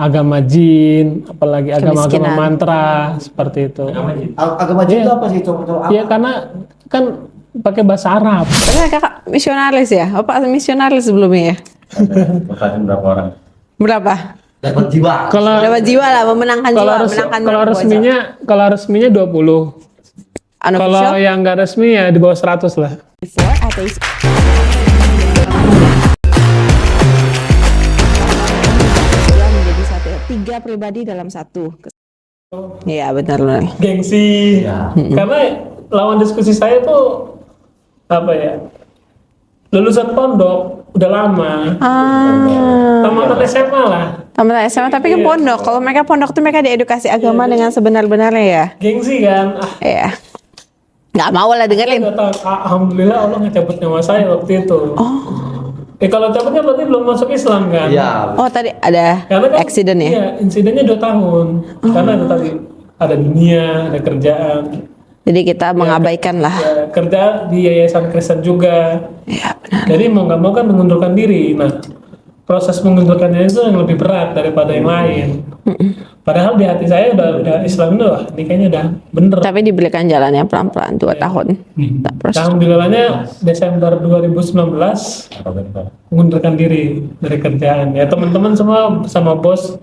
agama jin, apalagi agama-agama mantra seperti itu. Agama jin itu apa sih? Coba Iya, karena kan pakai bahasa Arab. Karena kakak misionaris ya? Bapak misionaris sebelumnya ya? Pertanyaan berapa orang? Berapa? dapat jiwa. Kalau Dapat jiwa lah, memenangkan jiwa, menangkan kalau resminya 20. Kalau yang nggak resmi ya di bawah 100 lah. Menjadi satu, 3 pribadi dalam satu. Iya benar. Gengsi. Karena lawan diskusi saya tuh apa ya? Lulusan pondok udah lama. Tamat SMA lah. Tamat SMA tapi kan pondok. Kalau mereka pondok tuh mereka diedukasi agama dengan sebenar-benarnya ya. Gengsi kan. Iya. Nggak mau lah dengerin. Alhamdulillah Allah ngecabut nyawa saya waktu itu. Kalau cabutnya berarti belum masuk Islam kan? Iya. Oh tadi ada Karena kan, accident ya? Iya, insidennya 2 tahun. Karena itu tadi ada dunia, ada kerjaan. Jadi kita mengabaikan lah. Ya, kerja di yayasan Kristen juga. Iya benar. Jadi mau nggak mau kan mengundurkan diri. Nah, proses mengundurkannya itu yang lebih berat daripada yang lain. Padahal di hati saya udah Islam itu lah, ini kayaknya udah bener. Tapi diberikan jalannya pelan-pelan 2 tahun. Alhamdulillahnya Desember 2019 mengundurkan diri dari kerjaan. Ya teman-teman semua sama bos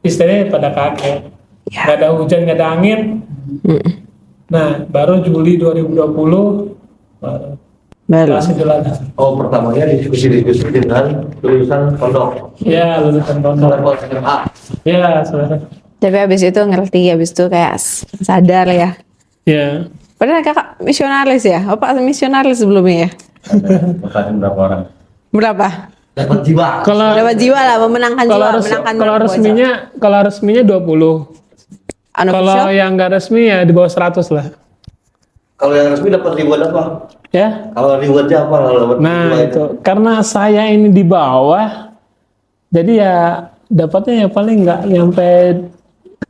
istrinya pada kaget. Nggak ada hujan, nggak ada angin. Nah, baru Juli 2020 Baru. masih jalan. Oh, pertamanya diskusi dengan lulusan pondok. Ya, lulusan pondok. Level SMA. Ya, selesai. Tapi habis itu ngerti, habis itu kayak sadar ya. Ya. Padahal kakak misionaris ya? Bapak misionaris sebelumnya ya? Pertanyaan berapa orang? Berapa? Dapat jiwa. Dapat jiwa lah, memenangkan jiwa, menangkan kalau resminya 20. Kalau yang nggak resmi ya di bawah 100 lah. Kalau yang resmi dapat reward apa? Ya. Kalau rewardnya apa? Nah itu karena saya ini di bawah, jadi ya dapatnya ya paling nggak nyampe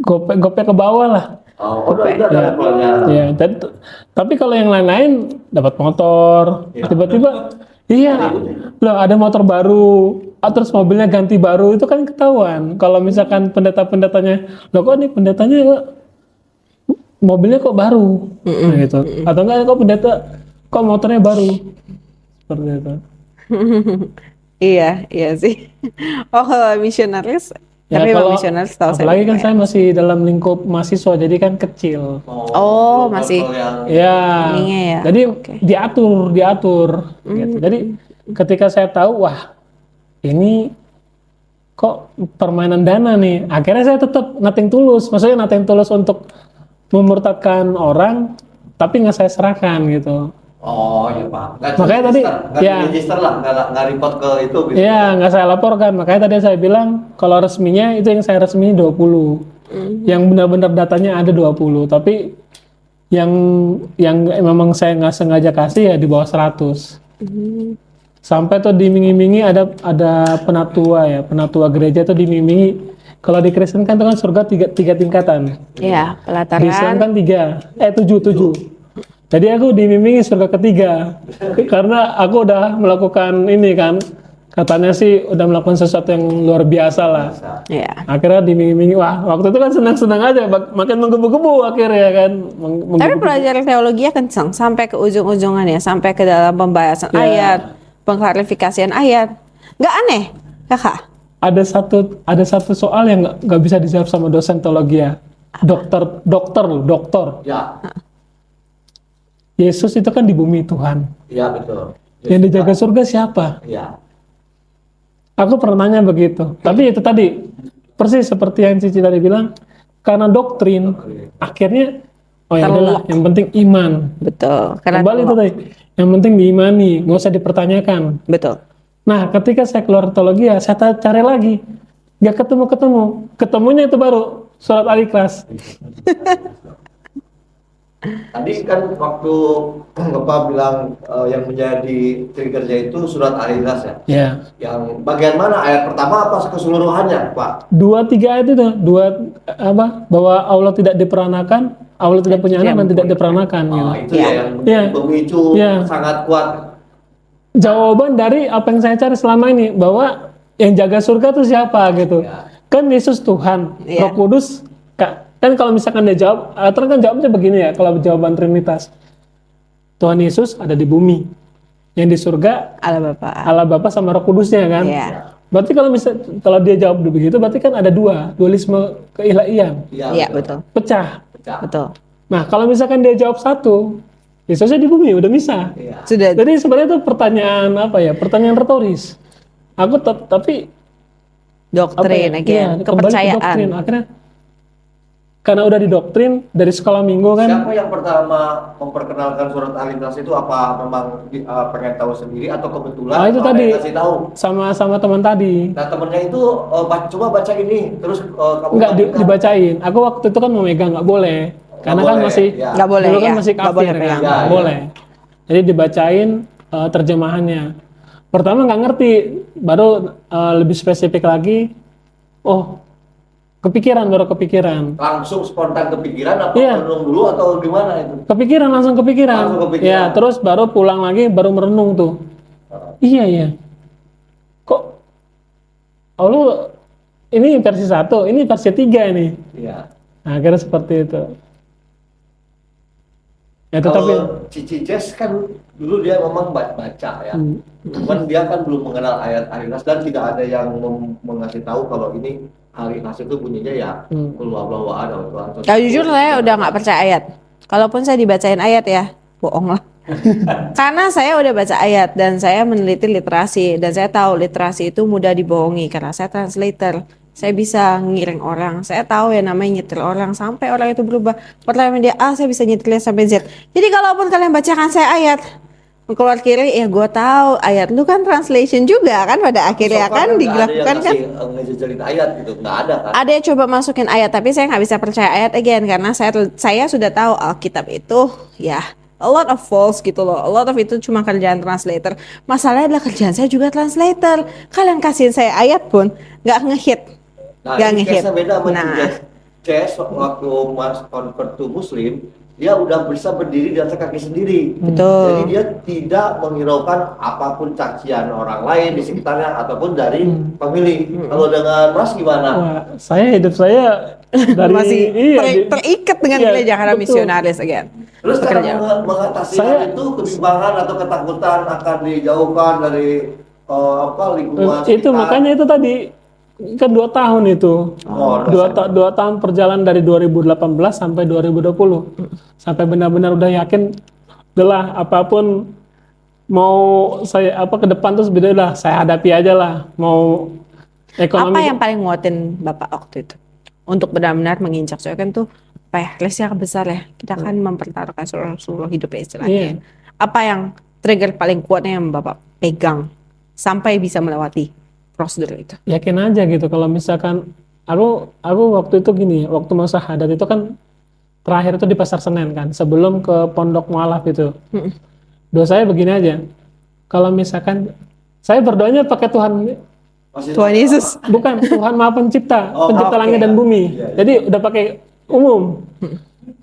gope ke bawah lah. Oh, udah ada levelnya. Ya, tapi kalau yang lain-lain dapat motor, tiba-tiba iya, loh ada motor baru, terus mobilnya ganti baru, itu kan ketahuan. Kalau misalkan pendeta-pendetanya, loh kok nih pendetanya kok mobilnya kok baru, nah, gitu. Atau enggak kok pendeta kok motornya baru, seperti itu. Iya sih. Oh kalau misionaris, tapi kalau misionaris tahu saya. Apalagi kan saya masih dalam lingkup mahasiswa, jadi kan kecil. Oh masih. Ya, ya. jadi diatur, gitu. Jadi ketika saya tahu, wah ini kok permainan dana nih, akhirnya saya tetap nothing tulus, maksudnya nothing tulus untuk memurtadkan orang, tapi nggak saya serahkan gitu. Oh iya Pak. Makanya tadi nggak register lah, nggak report ke itu. Gitu. Iya, nggak saya laporkan. Makanya tadi saya bilang kalau resminya itu yang saya resmi 20. Yang benar-benar datanya ada 20, tapi yang memang saya nggak sengaja kasih ya di bawah 100. Sampai tuh dimingi-mingi ada penatua gereja tuh dimingi. Kalau di Kristen kan itu kan surga tiga tingkatan. Iya, pelataran. Di Islam kan 7. Jadi aku dimimingi surga ketiga karena aku udah melakukan ini kan, katanya sih udah melakukan sesuatu yang luar biasa lah. Iya. Akhirnya dimingi-mingi, wah waktu itu kan senang-senang aja, makin menggebu-gebu akhirnya kan. Tapi pelajaran teologinya kencang sampai ke ujung-ujungannya, sampai ke dalam pembahasan ayat, pengklarifikasian ayat. Nggak aneh, kakak? Ada satu soal yang nggak bisa dijawab sama dosen teologi ya. Dokter. Ya. Yesus itu kan di bumi Tuhan. Iya betul. Yang dijaga surga siapa? Iya. Aku pernah nanya begitu. Tapi itu tadi persis seperti yang Cici tadi bilang, karena doktrin akhirnya ya udahlah, yang penting iman. Betul. Kembali itu tadi, yang penting diimani, nggak usah dipertanyakan. Betul. Nah, ketika saya keluar teologi ya, saya cari lagi, nggak ketemunya itu baru surat Al-Ikhlas. Tadi kan waktu Bapak bilang yang menjadi triggernya itu surat Al-Ikhlas ya. Ya. Yang bagian mana, ayat pertama apa keseluruhannya, Pak? 2-3 ayat itu, bahwa Allah tidak diperanakan, Allah tidak punya anak dan tidak diperanakan. Itu yang memicu sangat kuat. Jawaban dari apa yang saya cari selama ini, bahwa yang jaga surga itu siapa gitu. kan Yesus Tuhan, Iya. Roh Kudus, kan kalau misalkan dia jawab, terus kan jawabnya begini ya, kalau jawaban Trinitas, Tuhan Yesus ada di bumi, yang di surga Allah Bapa. Allah Bapa sama Roh Kudusnya kan. Iya. Berarti kalau dia jawab begitu, berarti kan ada dualisme keilahian, Iya, betul. pecah. Betul. Nah kalau misalkan dia jawab satu, Yesusnya di bumi udah bisa. Iya. Sudah. Jadi sebenarnya itu pertanyaan apa ya? Pertanyaan retoris. Aku tapi Doktrin, ya, again. kembali ke Kepercayaan. doktrin. Akhirnya karena udah didoktrin dari sekolah minggu kan. Siapa yang pertama memperkenalkan surat Al-Ikhlas itu? Apa memang pengen tahu sendiri atau kebetulan Oh, itu ada tadi. yang kasih tahu? Sama teman tadi. Nah temennya itu coba baca ini, terus kamu Enggak bandingkan. dibacain. Aku waktu itu kan memegang nggak boleh. Karena kan boleh, masih ya. Nggak boleh, dulu kan ya. masih Nggak boleh kafir pegang. kan. Ya, Nggak ya. boleh. Jadi dibacain terjemahannya. Pertama nggak ngerti, baru lebih spesifik lagi. Oh, baru kepikiran. Langsung spontan kepikiran apa Iya. merenung dulu atau gimana itu? Langsung kepikiran. Langsung kepikiran. Ya, terus baru pulang lagi baru merenung tuh. Iya. Kok Allah ini versi 1, ini versi 3 ini. Iya. Nah, akhirnya seperti itu. Ya tetapi Kalau Cici Jess kan dulu dia memang baca ya. Cuman dia kan belum mengenal ayat Al-Ikhlas dan tidak ada yang mengasih tahu kalau ini Al-Ikhlas itu bunyinya ya qul huwallahu ahad. Kalau jujur saya udah nggak percaya ayat. Kalaupun saya dibacain ayat ya, bohong lah. Karena saya udah baca ayat dan saya meneliti literasi dan saya tahu literasi itu mudah dibohongi karena saya translator. Saya bisa ngiring orang, saya tahu ya namanya nyetir orang sampai orang itu berubah. Pertanyaan dia A, saya bisa nyetirnya sampai Z. Jadi kalaupun kalian bacakan saya ayat keluar kiri, ya gue tahu ayat lu kan translation juga kan pada akhirnya kan dilakukan kan. Ngejejelin ayat gitu, nggak ada kan? Ada yang coba masukin ayat tapi saya nggak bisa percaya ayat again karena saya sudah tahu Alkitab itu ya a lot of false gitu loh, a lot of itu cuma kerjaan translator. Masalahnya adalah kerjaan saya juga translator. Kalian kasihin saya ayat pun nggak ngehit, Nah, nggak ini ngehit. case-nya beda sama Nah, Jess waktu Mas convert to Muslim, dia udah bisa berdiri di atas kaki sendiri. Betul. Jadi dia tidak menghiraukan apapun cacian orang lain di sekitarnya ataupun dari pemilih. Kalau dengan Mas gimana? wah, hidup saya dari masih iya, terikat dengan iya, gereja karena betul. misionaris again. Terus cara Pekerjaan. mengatasi Saya- hal itu kebimbangan atau ketakutan akan dijauhkan dari lingkungan Itu sekitar? makanya itu tadi kan 2 tahun itu. Oh, Dua tahun perjalanan dari 2018 sampai 2020. Sampai benar-benar udah yakin udahlah apapun mau saya ke depan terus beda lah saya hadapi aja lah. Mau ekonomi Apa yang paling nguatin Bapak waktu itu? Untuk benar-benar menginjak soalnya kan tuh apa ya, lesnya besar ya. Kita kan mempertaruhkan seluruh hidup ya istilahnya. Iya. Apa yang trigger paling kuatnya yang Bapak pegang sampai bisa melewati prosedur itu? yakin aja gitu kalau misalkan aku waktu itu gini waktu masa hadat itu kan terakhir itu di Pasar Senen kan sebelum ke Pondok Mualaf itu doa saya begini aja kalau misalkan saya berdoanya pakai Tuhan Masih Tuhan Yesus. bukan Tuhan Maha Pencipta Oh, pencipta oke. langit dan bumi Iya, iya. jadi udah pakai umum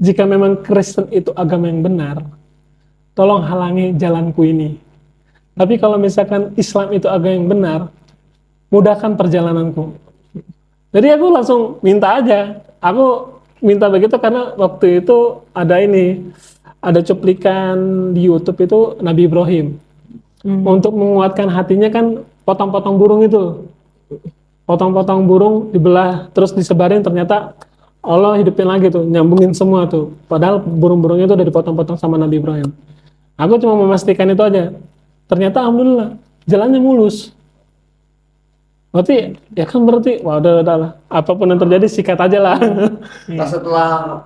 jika memang Kristen itu agama yang benar tolong halangi jalanku ini tapi kalau misalkan Islam itu agama yang benar mudahkan perjalananku. Jadi aku langsung minta aja. Aku minta begitu karena waktu itu ada cuplikan di YouTube itu Nabi Ibrahim. Untuk menguatkan hatinya kan potong-potong burung itu. Potong-potong burung dibelah terus disebarin ternyata Allah hidupin lagi tuh, nyambungin semua tuh. Padahal burung-burungnya itu udah dipotong-potong sama Nabi Ibrahim. Aku cuma memastikan itu aja. Ternyata alhamdulillah jalannya mulus. Berarti wah udah lah apapun yang terjadi sikat aja lah. Nah setelah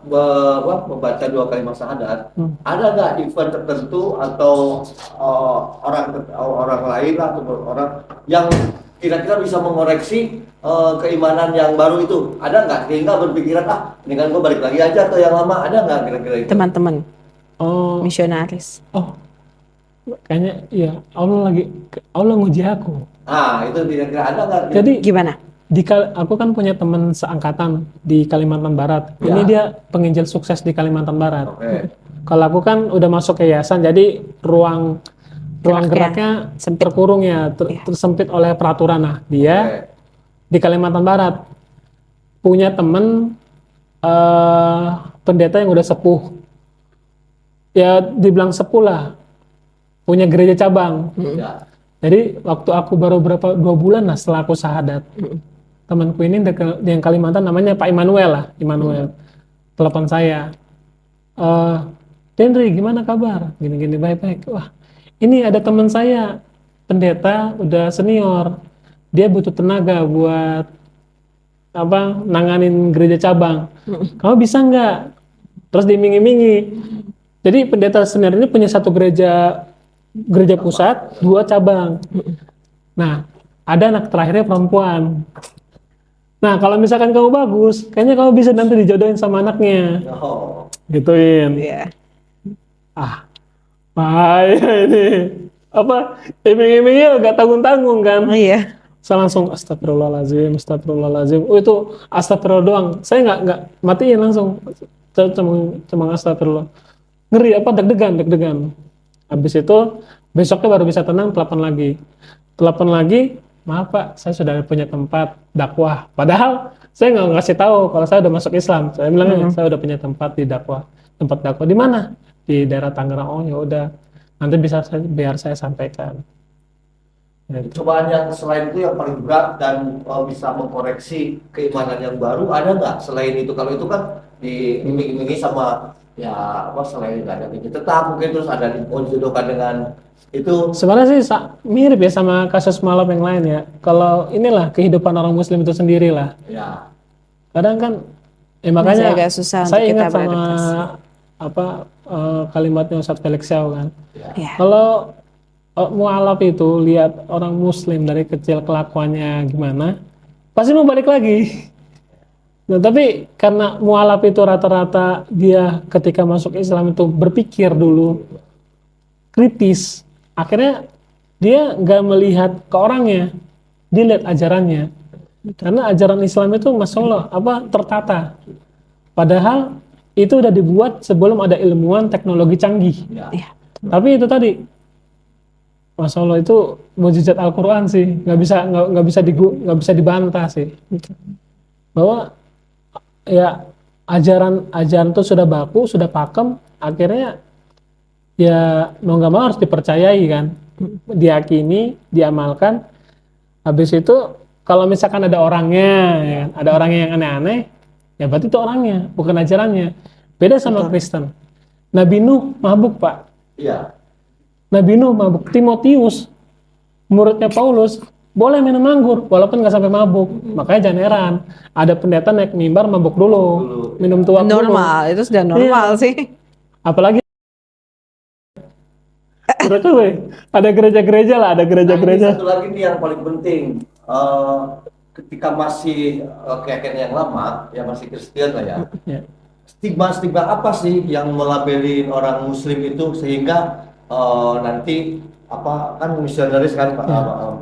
membaca 2 kalimat syahadat, ada nggak event tertentu atau orang lain lah atau orang yang kira-kira bisa mengoreksi keimanan yang baru itu? Ada nggak? Sehingga berpikiran ini kan gue balik lagi aja ke yang lama. Ada nggak kira-kira itu? Teman-teman Oh, misionaris. kayaknya iya Allah nguji aku. Itu kira-kira ada nggak? Jadi Gimana? aku kan punya teman seangkatan di Kalimantan Barat. Ya. Ini dia penginjil sukses di Kalimantan Barat. Oke. Kalau aku kan udah masuk ke yayasan, jadi ruang geraknya sempit. terkurung ya, tersempit oleh peraturan. Nah, dia Oke. di Kalimantan Barat. punya temen pendeta yang udah sepuh. Ya dibilang sepuh lah. Punya gereja cabang. Ya. Jadi waktu aku baru 2 bulan lah setelah aku syahadat. Temanku ini yang Kalimantan namanya Pak Immanuel lah. Immanuel. Telepon saya. Henry, gimana kabar? Gini-gini, baik-baik. Wah, ini ada teman saya, pendeta, udah senior. Dia butuh tenaga buat nanganin gereja cabang. Kamu bisa nggak? Terus diiming-imingi. Jadi pendeta senior ini punya 1 gereja pusat, 2 cabang. Nah, ada anak terakhirnya perempuan. Nah, kalau misalkan kamu bagus, kayaknya kamu bisa nanti dijodohin sama anaknya. Oh. Gituin. Iya. Bahaya ini. Iming-imingnya gak tanggung-tanggung kan. Oh iya. Saya langsung astagfirullahaladzim. Oh itu astagfirullah doang. Saya nggak matiin langsung. Saya cuma astagfirullah. Ngeri deg-degan. Habis itu besoknya baru bisa tenang, telepon lagi. Maaf Pak, saya sudah punya tempat dakwah. Padahal saya nggak ngasih tahu kalau saya udah masuk Islam. Saya bilang saya udah punya tempat di dakwah. Tempat dakwah di mana? Di daerah Tangerang. Oh ya udah. Nanti biar saya sampaikan. Cobaan yang selain itu yang paling berat dan bisa mengkoreksi keimanan yang baru ada nggak selain itu? Kalau itu kan diiming-imingi sama selain nggak ada gaji tetap mungkin, terus ada dijodohkan dengan itu. Sebenarnya sih mirip ya sama kasus malam yang lain ya. Kalau inilah kehidupan orang Muslim itu sendiri lah. Ya. Kadang kan, makanya agak susah saya untuk kita ingat sama beradaptasi. kalimatnya Ustadz Felix Xiao kan. Iya. Kalau mualaf itu lihat orang Muslim dari kecil kelakuannya gimana, pasti mau balik lagi. Nah tapi karena mualaf itu rata-rata dia ketika masuk Islam itu berpikir dulu kritis, akhirnya dia nggak melihat ke orangnya, dia lihat ajarannya. Karena ajaran Islam itu masya Allah tertata. Padahal itu udah dibuat sebelum ada ilmuwan teknologi canggih. Iya. Tapi itu tadi, masya Allah itu mukjizat Al-Quran sih, nggak bisa dibantah sih. Bahwa ya ajaran itu sudah baku, sudah pakem, akhirnya ya mau nggak mau harus dipercayai kan, diyakini, diamalkan. Habis itu kalau misalkan ada orangnya, ya kan, ada orangnya yang aneh-aneh, ya berarti itu orangnya, bukan ajarannya. Beda sama Kristen. Nabi Nuh mabuk Pak. Iya. Nabi Nuh mabuk. Timotius, muridnya Paulus, boleh minum anggur, walaupun nggak sampai mabuk. Makanya jangan heran, ada pendeta naik mimbar mabuk dulu, minum tuak dulu. Normal, itu sudah normal sih. Apalagi mereka ada gereja-gereja lah, ada gereja-gereja. Satu lagi nih yang paling penting, ketika masih keyakinan yang lama, ya masih Kristen lah ya. Ya. Stigma apa sih yang melabeli orang Muslim itu sehingga nanti kan misionaris kan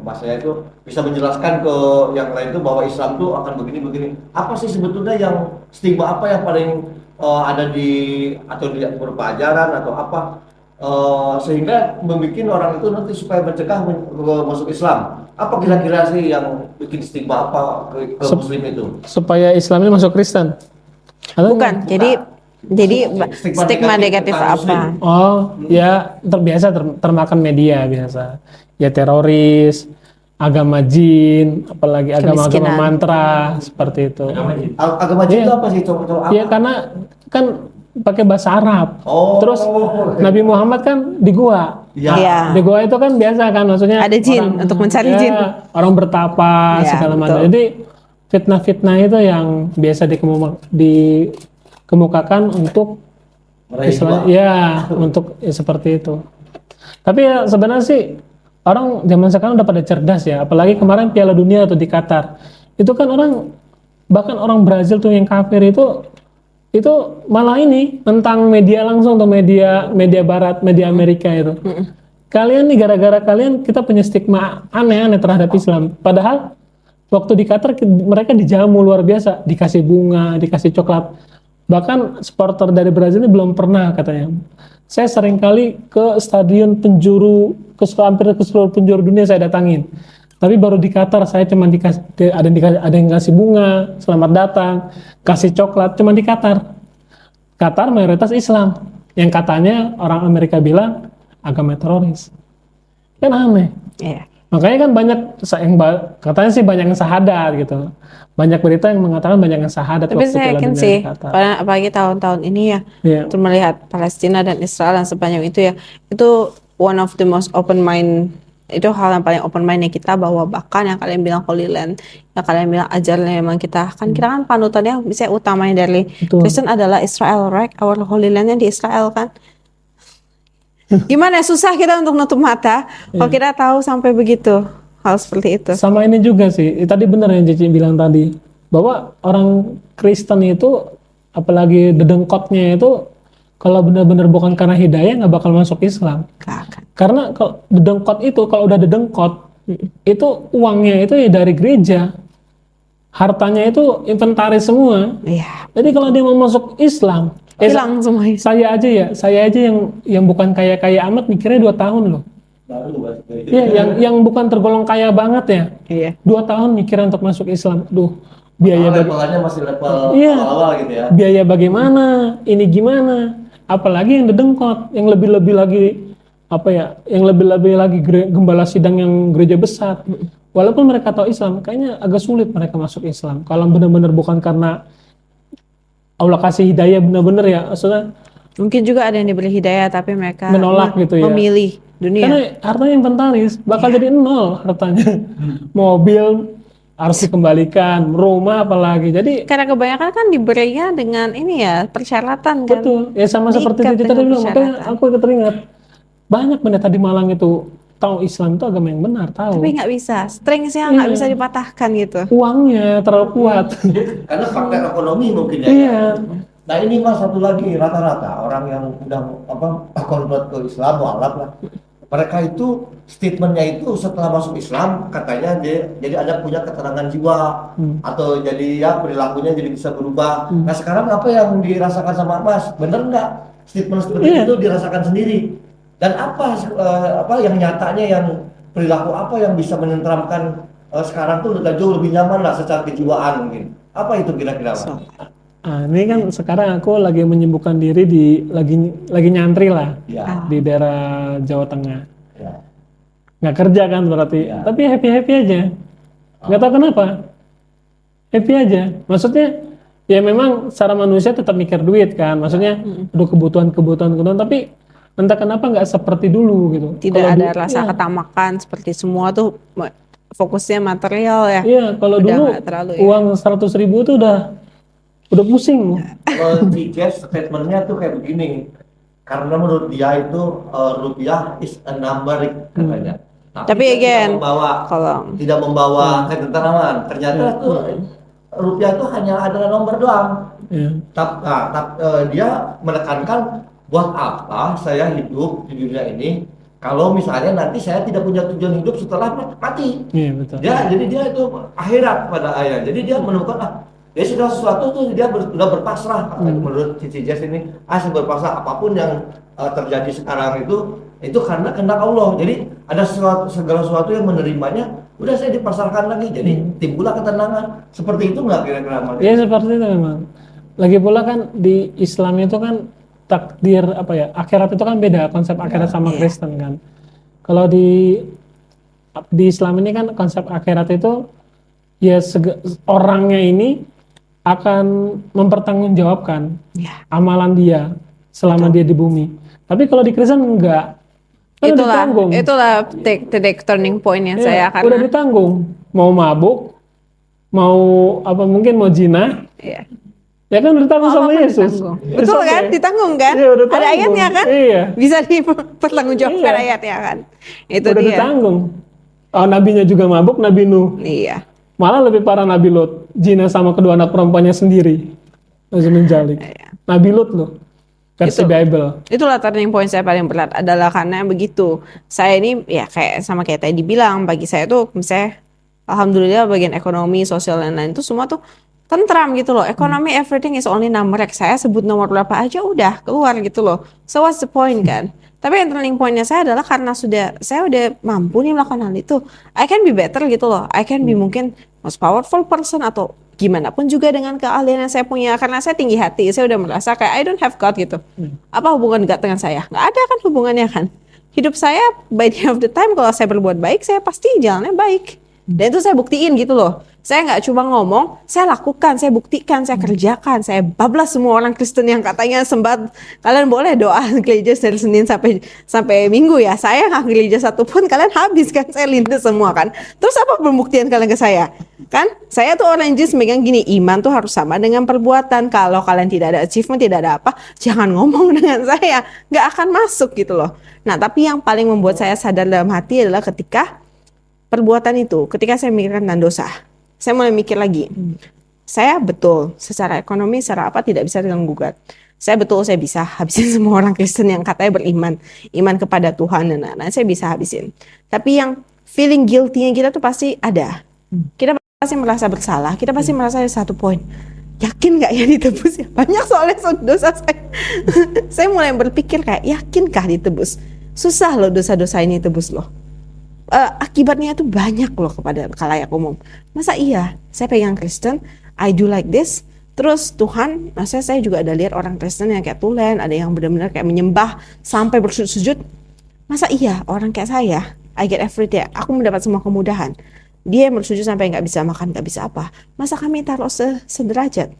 bahasanya itu bisa menjelaskan ke yang lain itu bahwa Islam itu akan begini. Apa sih sebetulnya yang stigma apa yang paling ada atau di berupa ajaran atau apa sehingga membuat orang itu nanti supaya mencegah masuk Islam? Apa kira-kira sih yang bikin stigma apa ke Muslim itu? Supaya Islam ini masuk Kristen. Atau Bukan, jadi stigma negatif apa? Oh, ya terbiasa termakan media biasa. Ya teroris, agama jin, apalagi agama-agama mantra seperti itu. Agama jin itu apa sih? Coba Ya karena kan pakai bahasa Arab. Oh. Terus Nabi Muhammad kan di gua. Iya. Di gua itu kan biasa kan, maksudnya Ada jin, untuk mencari jin. Orang bertapa Ya, segala macam. betul. Jadi fitnah-fitnah itu yang biasa dikemukakan untuk Islam, ya untuk seperti itu. Tapi ya sebenarnya sih orang zaman sekarang udah pada cerdas ya, apalagi kemarin Piala Dunia tuh di Qatar. Itu kan bahkan orang Brazil tuh yang kafir itu malah tentang media langsung tuh, media barat, media Amerika itu. Kalian nih, gara-gara kalian kita punya stigma aneh-aneh terhadap Islam. Padahal waktu di Qatar mereka dijamu luar biasa, dikasih bunga, dikasih coklat. Bahkan supporter dari Brazil ini belum pernah katanya. Saya sering kali ke stadion hampir ke seluruh penjuru dunia saya datangin. Tapi baru di Qatar saya cuma ada yang kasih bunga, selamat datang, kasih coklat, cuma di Qatar. Qatar mayoritas Islam, yang katanya orang Amerika bilang agama teroris. Kan aneh. Iya. Makanya kan banyak katanya sih banyak yang syahadat gitu. Banyak berita yang mengatakan banyak yang syahadat. Tapi waktu saya Piala yakin Dunia sih, di Qatar. apalagi tahun-tahun ini ya, Iya. untuk melihat Palestina dan Israel yang sepanjang itu ya, itu one of the most open mind, itu hal yang paling open mindnya kita, bahwa bahkan yang kalian bilang Holy Land, yang kalian bilang ajarnya memang kita kan panutannya misalnya utamanya dari Betul. Kristen adalah Israel, right? Our Holy Landnya di Israel kan. Gimana susah kita untuk nutup mata kalau kita tahu sampai begitu hal seperti itu. Sama ini juga sih, tadi benar yang Cici bilang tadi, bahwa orang Kristen itu, apalagi dedengkotnya itu, kalau benar-benar bukan karena hidayah nggak bakal masuk Islam. Gak akan. Karena kalau dedengkot itu, kalau udah dedengkot, itu uangnya itu ya dari gereja, hartanya itu inventaris semua. Iya. Jadi kalau dia mau masuk Islam, Hilang semuanya. saya aja yang bukan kaya-kaya amat mikirnya 2 tahun loh. Baru Iya, yang bukan tergolong kaya banget ya. Iya. 2 tahun mikirnya untuk masuk Islam. Duh, biaya levelnya masih level Iya. awal gitu ya. biaya bagaimana, ini gimana, apalagi yang dedengkot, yang lebih-lebih lagi yang lebih-lebih lagi gembala sidang yang gereja besar. Walaupun mereka tahu Islam, kayaknya agak sulit mereka masuk Islam. Kalau benar-benar bukan karena Allah kasih hidayah benar-benar ya, maksudnya Mungkin juga ada yang diberi hidayah tapi mereka Menolak gitu ya. memilih dunia. karena hartanya inventaris bakal jadi nol hartanya. Mobil harus dikembalikan, rumah apalagi. Jadi Karena kebanyakan kan diberinya dengan ini ya persyaratan kan. betul, ya sama seperti Diikat itu tadi dengan bilang. Makanya persyaratan. aku teringat banyak pendeta di Malang itu tahu Islam itu agama yang benar, tahu. Tapi nggak bisa, stringsnya nggak Iya. bisa dipatahkan gitu. Uangnya terlalu kuat. Karena faktor ekonomi mungkin ya. Iya. Nah ini mas satu lagi, rata-rata orang yang udah convert ke Islam, mualaf lah, mereka itu statementnya itu setelah masuk Islam katanya dia jadi ada punya keterangan jiwa atau jadi ya perilakunya jadi bisa berubah. Nah sekarang apa yang dirasakan sama mas, bener nggak statement seperti Iya. itu dirasakan sendiri? Dan apa yang nyatanya, yang perilaku apa yang bisa menenteramkan sekarang tuh udah jauh lebih nyaman lah secara kejiwaan mungkin? Apa itu kira-kira mas? So, Nah, ini kan sekarang aku lagi menyibukkan diri lagi nyantri lah Ya, di daerah Jawa Tengah. ya. Nggak kerja kan berarti, Iya. tapi happy aja. Nggak tahu kenapa, happy aja. Maksudnya ya memang secara manusia tetap mikir duit kan. Maksudnya aduh kebutuhan, tapi entah kenapa nggak seperti dulu gitu. tidak Kalau ada dulu- rasa iya. ketamakan seperti semua tuh fokusnya material ya. Iya, kalau Udah dulu nggak terlalu ya. uang 100.000 tuh udah pusing. Kalau Cikes statementnya tuh kayak begini, karena menurut dia itu rupiah is a number katanya. Tapi dia again, tidak kalau membawa ketenteraman. Ternyata tuh rupiah itu hanya adalah nomor doang. Iya. Dia menekankan buat apa saya hidup di dunia ini kalau misalnya nanti saya tidak punya tujuan hidup setelah mati. Iya betul. Jadi dia itu akhirat pada ayah. Jadi dia menemukan dia sudah sesuatu tuh dia sudah berpasrah. Menurut Cici Jess ini, saya berpasrah apapun yang terjadi sekarang itu karena kehendak Allah. Jadi ada segala sesuatu yang menerimanya, udah saya dipasrahkan lagi. Jadi timbullah ketenangan. Seperti itu nggak kira-kira Mas? Iya seperti itu memang. Lagi pula kan di Islam itu kan takdir akhirat itu kan beda, konsep akhirat sama Kristen kan. Kalau di Islam ini kan konsep akhirat itu ya orangnya ini akan mempertanggungjawabkan ya, amalan dia selama dia di bumi. Tapi kalau di Kristen enggak. Kan udah ditanggung. itulah the turning point yang saya Udah karena ditanggung. Mau mabuk, mau mungkin mau zina, ya. ya kan udah ditanggung sama Allah kan Yesus. ditanggung. It's Betul okay. kan? Ditanggung kan? Iya, udah Ada tanggung. ayatnya kan? Iya. Bisa dipertanggungjawabkan Iya. ayatnya kan? Itu Udah dia. ditanggung. Oh, nabinya juga mabuk, Nabi Nuh. Iya. Malah lebih parah Nabi Lot, zina sama kedua anak perempuannya sendiri. Masih menjalik. Iya. Nabi Lot loh. Versi Itu. Bible. Itulah turning point saya paling berat adalah karena begitu. Saya ini ya kayak tadi dibilang, bagi saya tuh misalnya alhamdulillah bagian ekonomi, sosial dan lain itu semua tuh tentram gitu loh. Ekonomi everything is only number. Saya sebut nomor berapa aja udah keluar gitu loh. So what's the point kan? Tapi yang turning point-nya saya adalah karena saya udah mampu nih melakukan hal itu, I can be better gitu loh. I can be mungkin most powerful person atau gimana pun juga dengan keahlian yang saya punya. Karena saya tinggi hati, saya udah merasa kayak I don't have God gitu. Apa hubungan God dengan saya? Nggak ada kan hubungannya kan. Hidup saya by the end of the time kalau saya berbuat baik, saya pasti jalannya baik. Dan itu saya buktiin gitu loh. Saya nggak cuma ngomong, saya lakukan, saya buktikan, saya kerjakan, saya bablas semua orang Kristen yang katanya sembat. Kalian boleh doa gereja dari Senin sampai Minggu ya. Saya nggak gereja satupun, kalian habis kan, saya lindas semua kan. Terus apa pembuktian kalian ke saya? Kan, saya tuh orang Injil megang gini, iman tuh harus sama dengan perbuatan. Kalau kalian tidak ada achievement, tidak ada apa, jangan ngomong dengan saya, nggak akan masuk gitu loh. Nah, tapi yang paling membuat saya sadar dalam hati adalah ketika perbuatan itu, ketika saya memikirkan tentang dosa. Saya mulai mikir lagi, saya betul secara ekonomi, secara apa tidak bisa diganggu-gugat. Saya betul, saya bisa habisin semua orang Kristen yang katanya beriman, iman kepada Tuhan dan lain-lain, saya bisa habisin. Tapi yang feeling guilty-nya kita tuh pasti ada. Kita pasti merasa bersalah, kita pasti merasa ada satu poin. Yakin nggak ya ditebus ya? Banyak soalnya dosa saya. Saya mulai berpikir kayak, yakinkah ditebus? Susah loh dosa-dosa ini tebus loh. Akibatnya itu banyak loh kepada khalayak umum. Masa iya saya pegang Kristen, I do like this, terus Tuhan, maksudnya saya juga ada lihat orang Kristen yang kayak tulen, ada yang benar-benar kayak menyembah sampai bersujud-sujud. Masa iya orang kayak saya, I get everything, aku mendapat semua kemudahan, dia yang bersujud sampai nggak bisa makan, nggak bisa apa. Masa kami taruh sederajat?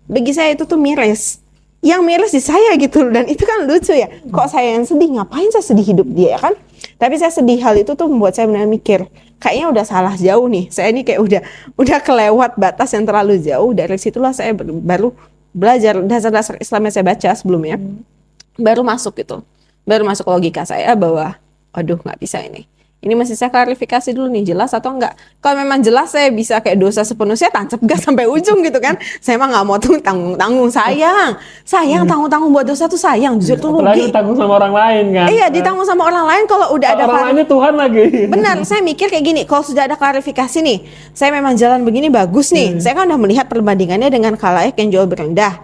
Bagi saya itu tuh miris. Yang miris di saya gitu, dan itu kan lucu ya. Kok saya yang sedih, ngapain saya sedih hidup dia kan? Tapi saya sedih hal itu tuh membuat saya benar mikir, kayaknya udah salah jauh nih. Saya ini kayak udah kelewat batas yang terlalu jauh. Dari situlah saya baru belajar dasar-dasar Islam yang saya baca sebelumnya. Baru masuk gitu. Baru masuk logika saya bahwa aduh nggak bisa ini. Ini masih saya klarifikasi dulu nih, jelas atau enggak. Kalau memang jelas saya bisa kayak dosa sepenuhnya, tancap gas sampai ujung gitu kan. Saya emang nggak mau tanggung-tanggung, sayang tanggung-tanggung buat dosa tuh sayang, jujur tuh Apalagi rugi. ditanggung sama orang lain kan. Iya, ditanggung sama orang lain kalau udah ada orang lainnya Tuhan lagi. Benar, saya mikir kayak gini, kalau sudah ada klarifikasi nih, saya memang jalan begini bagus nih. Saya kan udah melihat perbandingannya dengan khalayak yang jauh berendah.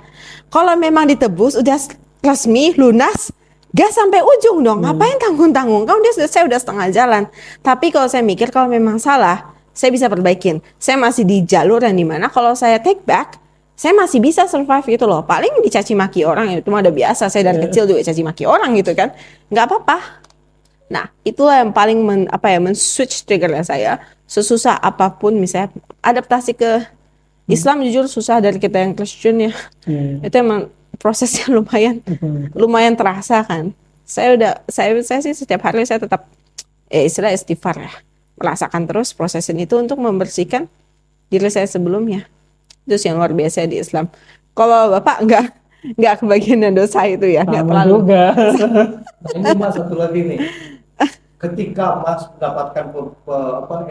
Kalau memang ditebus, udah resmi, lunas, gas sampai ujung dong. Ngapain tanggung-tanggung? Kan saya udah setengah jalan. Tapi kalau saya mikir kalau memang salah, saya bisa perbaikin. Saya masih di jalur yang dimana kalau saya take back, saya masih bisa survive gitu loh. Paling dicaci maki orang, itu mah udah biasa. Saya dari kecil juga caci maki orang gitu kan. Nggak apa-apa. Nah, itulah yang paling men-switch triggernya saya. Sesusah apapun misalnya adaptasi ke Islam, jujur susah dari kita yang Kristen ya. Itu emang prosesnya lumayan terasa kan. Saya sih setiap hari saya tetap istilah istighfar ya. Merasakan terus prosesin itu untuk membersihkan diri saya sebelumnya. Itu yang luar biasa di Islam. Kalau Bapak nggak kebagian dosa itu ya, nggak terlalu. Juga. Nah, ini Mas satu lagi nih. Ketika Mas mendapatkan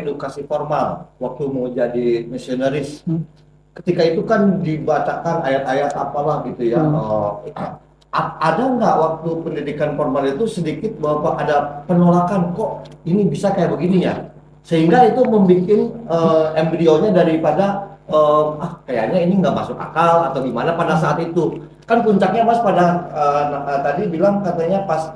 edukasi formal waktu mau jadi misionaris, ketika itu kan dibacakan ayat-ayat apalah gitu ya. Ada nggak waktu pendidikan formal itu sedikit bahwa ada penolakan, kok ini bisa kayak begini ya? Sehingga itu membuat embrionya daripada kayaknya ini nggak masuk akal atau gimana pada saat itu. Kan puncaknya Mas pada tadi bilang katanya pas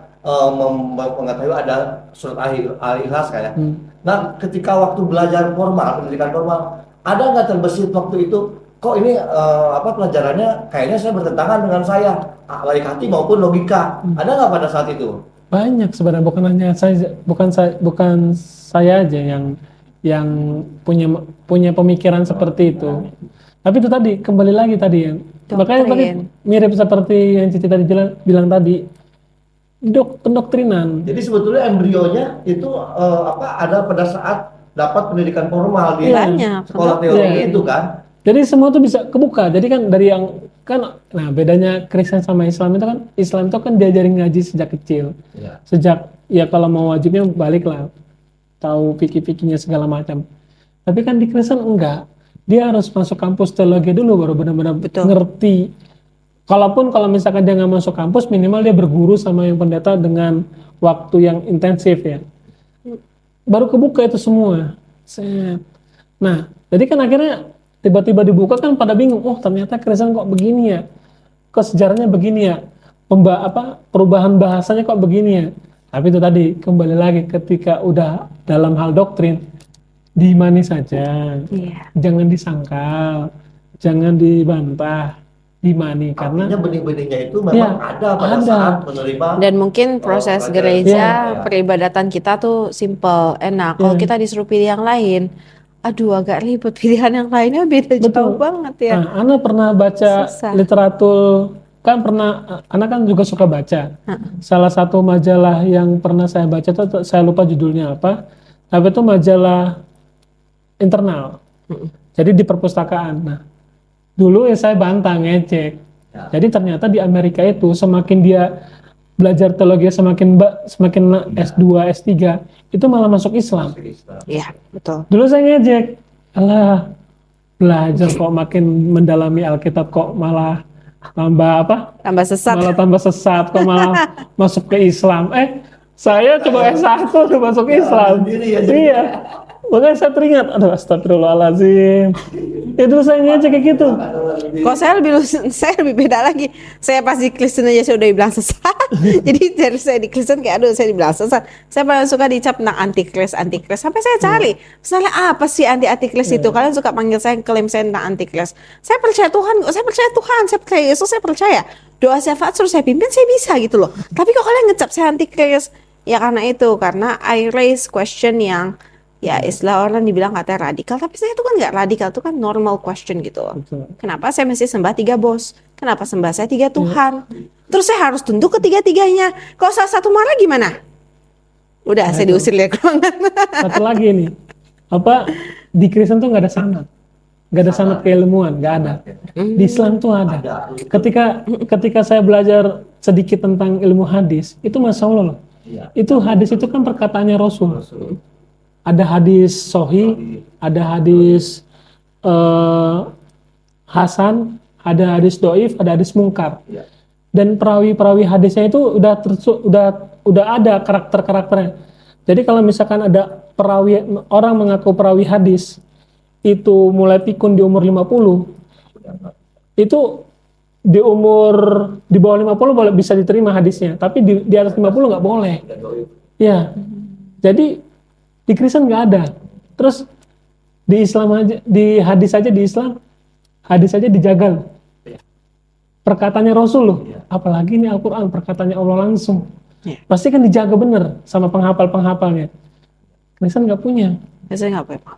mengetahui ada surat Al-Ikhlas kayak. Nah, ketika waktu belajar formal, pendidikan formal, ada nggak terbesit waktu itu? Kok ini pelajarannya kayaknya saya bertentangan dengan saya, baik hati maupun logika. Ada nggak pada saat itu? Banyak sebenarnya, bukan hanya saya, bukan saya aja yang punya pemikiran seperti itu. Tapi itu tadi kembali lagi tadi ya. Makanya tadi mirip seperti yang Cici tadi bilang tadi, pendoktrinan. Jadi sebetulnya embrionya itu ada pada saat dapat pendidikan formal di sekolah teologi itu kan. Jadi semua itu bisa kebuka. Jadi kan dari yang nah bedanya Kristen sama Islam itu kan, Islam itu kan diajarin ngaji sejak kecil. Sejak ya kalau mau wajibnya balik lah, tahu fikih-fikihnya segala macam. Tapi kan di Kristen enggak. Dia harus masuk kampus teologi dulu baru benar-benar ngerti. Kalaupun kalau misalkan dia nggak masuk kampus, minimal dia berguru sama yang pendeta dengan waktu yang intensif ya. Baru kebuka itu semua. Nah, jadi kan akhirnya tiba-tiba dibuka kan pada bingung, oh ternyata Kristen kok begini ya, kok sejarahnya begini ya. perubahan bahasanya kok begini ya. Tapi itu tadi kembali lagi ketika udah dalam hal doktrin, diimani saja, Iya. jangan disangkal, jangan dibantah, diimani karena Artinya benih-benihnya itu memang Iya, ada pada ada. saat menerima. Dan mungkin proses pelajaran. gereja, Iya. peribadatan kita tuh simple, enak. Kalau Iya. kita disuruh pilih yang lain, aduh agak ribet, pilihan yang lainnya beda Betul. jauh banget ya. Nah, Ana pernah baca Susah. literatur, kan pernah, Ana kan juga suka baca. Salah satu majalah yang pernah saya baca itu, saya lupa judulnya apa, tapi itu majalah internal. Jadi di perpustakaan. Nah, dulu ya saya bantah, ngecek. Ya. Jadi ternyata di Amerika itu semakin dia belajar teologi semakin S2, S3, itu malah masuk Islam. Iya, betul. Dulu saya ngejek, alah belajar kok makin mendalami Alkitab kok malah tambah Tambah sesat. malah tambah sesat, kok malah masuk ke Islam. Saya coba S1 udah masuk Islam. sendiri ya, Iya. Makanya saya teringat, aduh astagfirullahaladzim. Itu saya ngecek kayak gitu. Kok saya lebih beda lagi. Saya pas di Kristen aja saya udah dibilang sesat. Jadi dari saya di Kristen kayak aduh saya dibilang sesat. Saya paling suka dicap tentang antikris. Sampai saya cari, misalnya apa sih antikris itu? Kalian suka panggil saya, klaim saya tentang antikris. Saya percaya Tuhan, saya percaya Yesus, saya percaya. Doa syafaat suruh saya pimpin, saya bisa gitu loh. Tapi kok kalian ngecap saya antikris? Ya karena I raise question yang ya istilah orang dibilang katanya radikal, tapi saya itu kan nggak radikal, itu kan normal question gitu loh. Betul. Kenapa saya mesti sembah 3 bos? Kenapa sembah saya 3 Tuhan? Terus saya harus tunduk ke 3-3-nya. Kalau salah satu marah gimana? Udah, saya diusir dari ruangan. Satu lagi nih, di Kristen tuh nggak ada sanad, nggak ada sanad keilmuan, nggak ada. Di Islam tuh ada. Ketika saya belajar sedikit tentang ilmu hadis, itu masya Allah loh. Iya. Itu hadis itu kan perkataannya Rasul. Ada hadis sohi, ada hadis hasan, ada hadis doif, ada hadis mungkar. Iya. Dan perawi-perawi hadisnya itu udah ada karakter-karakternya. Jadi kalau misalkan ada orang mengaku perawi hadis itu mulai pikun di umur 50, itu di bawah 50 boleh bisa diterima hadisnya, tapi di atas 50 nggak boleh. Ya. Jadi di Kristen nggak ada. Terus di Islam aja, di hadis aja di Islam, hadis aja dijaga loh. Perkataannya Rasul loh. Apalagi ini Al-Quran, perkataannya Allah langsung. Iya. Pasti kan dijaga bener sama penghafal-penghafalnya. Kristen nggak punya. Saya nggak apa-apa.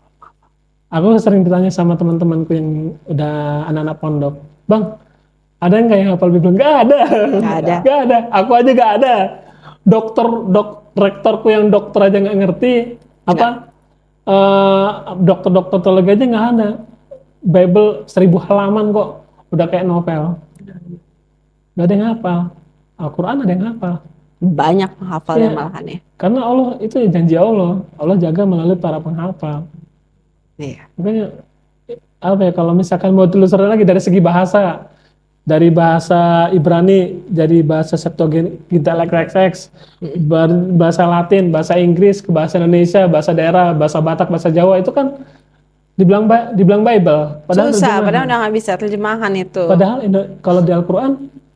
Aku sering ditanya sama teman-temanku yang udah anak-anak pondok, Bang, ada nggak yang hafal Bible? Nggak ada. Nggak ada. Nggak ada. Aku aja nggak ada. Rektorku yang dokter aja nggak ngerti. Dokter-dokter teologi aja nggak ada. Bible 1000 halaman kok, udah kayak novel. Nggak ada yang hafal. Al-Quran ada yang hafal. Banyak penghafalnya Iya. malahan ya. Karena Allah itu janji Allah. Allah jaga melalui para penghafal. Iya. Makanya kalau misalkan mau telusuri lagi dari segi bahasa, dari bahasa Ibrani jadi bahasa Septuaginta LXX, bahasa Latin, bahasa Inggris ke bahasa Indonesia, bahasa daerah, bahasa Batak, bahasa Jawa, itu kan dibilang Bible. Susah, terjemahan. padahal udah nggak bisa terjemahan itu. Padahal kalau di Al-Quran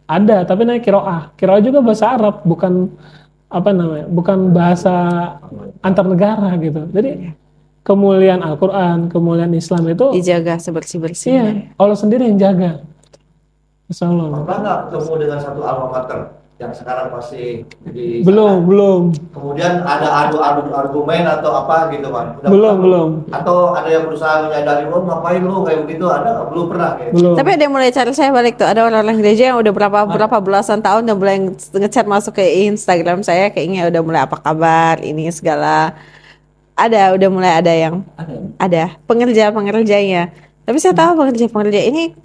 ada, tapi namanya Qiraah. Qiraah juga bahasa Arab, bukan bukan bahasa antar negara gitu. Jadi kemuliaan Al-Quran, kemuliaan Islam itu Dijaga sebersih-bersihnya. iya, Allah sendiri yang jaga. Insya Allah. Pernah nggak ketemu dengan satu alma mater yang sekarang masih di Belum. Kemudian ada adu argumen atau apa gitu kan? Belum. Atau ada yang berusaha menyadari, oh ngapain lu kayak begitu? Ada nggak? Belum pernah kayak. Belum. Tapi ada yang mulai cari saya balik tuh. Ada orang-orang gereja yang udah berapa belasan tahun udah mulai ngechat masuk ke Instagram saya, kayaknya udah mulai apa kabar ini segala. Udah mulai ada yang ada pengerjanya. Tapi saya tahu pengerja ini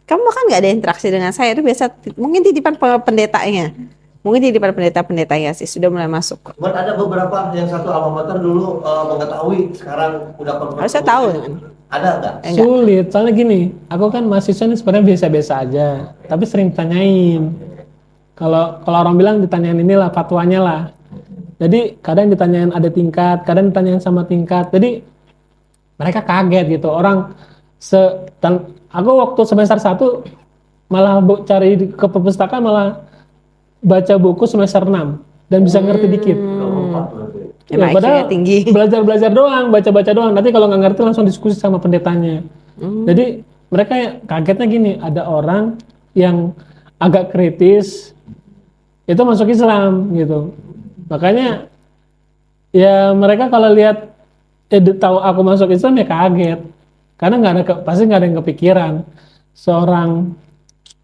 kamu kan nggak ada interaksi dengan saya, itu biasa mungkin titipan pendetanya. Mungkin titipan pendetanya sih sudah mulai masuk. Cuman ada beberapa yang satu alma mater dulu mengetahui, sekarang udah konfirmasi. Harusnya tahu kan? Ada nggak? Enggak. Sulit, soalnya gini, aku kan mahasiswa ini sebenarnya biasa-biasa aja, tapi sering ditanyain. Kalau orang bilang ditanyain inilah fatwanya lah. Jadi kadang ditanyain ada tingkat, kadang ditanyain sama tingkat. Jadi mereka kaget gitu. Aku waktu semester 1 malah cari ke perpustakaan malah baca buku semester 6 dan bisa ngerti dikit. Ya, Emang padahal IQ-nya tinggi. belajar doang, baca doang. Nanti kalau nggak ngerti langsung diskusi sama pendetanya. Jadi mereka kagetnya gini, ada orang yang agak kritis itu masuk Islam gitu. Makanya ya mereka kalau lihat tahu aku masuk Islam ya kaget. Karena pasti nggak ada yang kepikiran seorang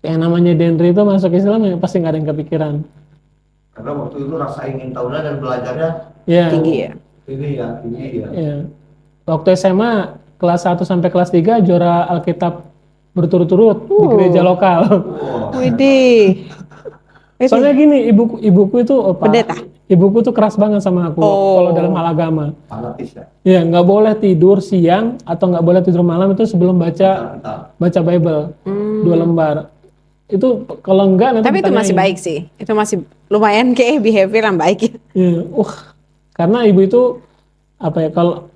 yang namanya Dendri itu masuk Islam ya pasti nggak ada yang kepikiran. Karena waktu itu rasa ingin tahunya dan belajarnya Ya. Tinggi ya. tinggi ya. Ya. Waktu SMA kelas 1 sampai kelas 3 juara Alkitab berturut-turut di gereja lokal. Widih. Soalnya gini, ibuku itu Pendeta? Ibuku tuh keras banget sama aku kalau dalam hal agama. Fanatis ya. Ya, nggak boleh tidur siang atau nggak boleh tidur malam itu sebelum baca Bible 2 lembar. Itu kalau enggak nanti Tapi itu masih ditanyain. baik sih. Itu masih lumayan kayak behavior yang baik ya. Ya, karena ibu itu apa ya kalau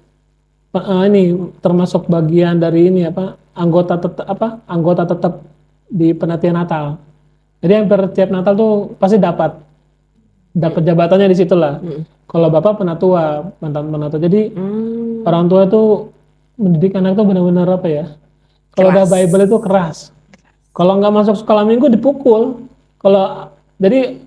ini termasuk bagian dari ini anggota tetap di penantian Natal. Jadi hampir tiap Natal tuh pasti dapat jabatannya di situ lah. Kalau bapak penatua, mantan penatua. Jadi orang tua tuh mendidik anak tuh benar-benar apa ya? Kalau udah Bible itu keras. Kalau nggak masuk sekolah minggu dipukul. Jadi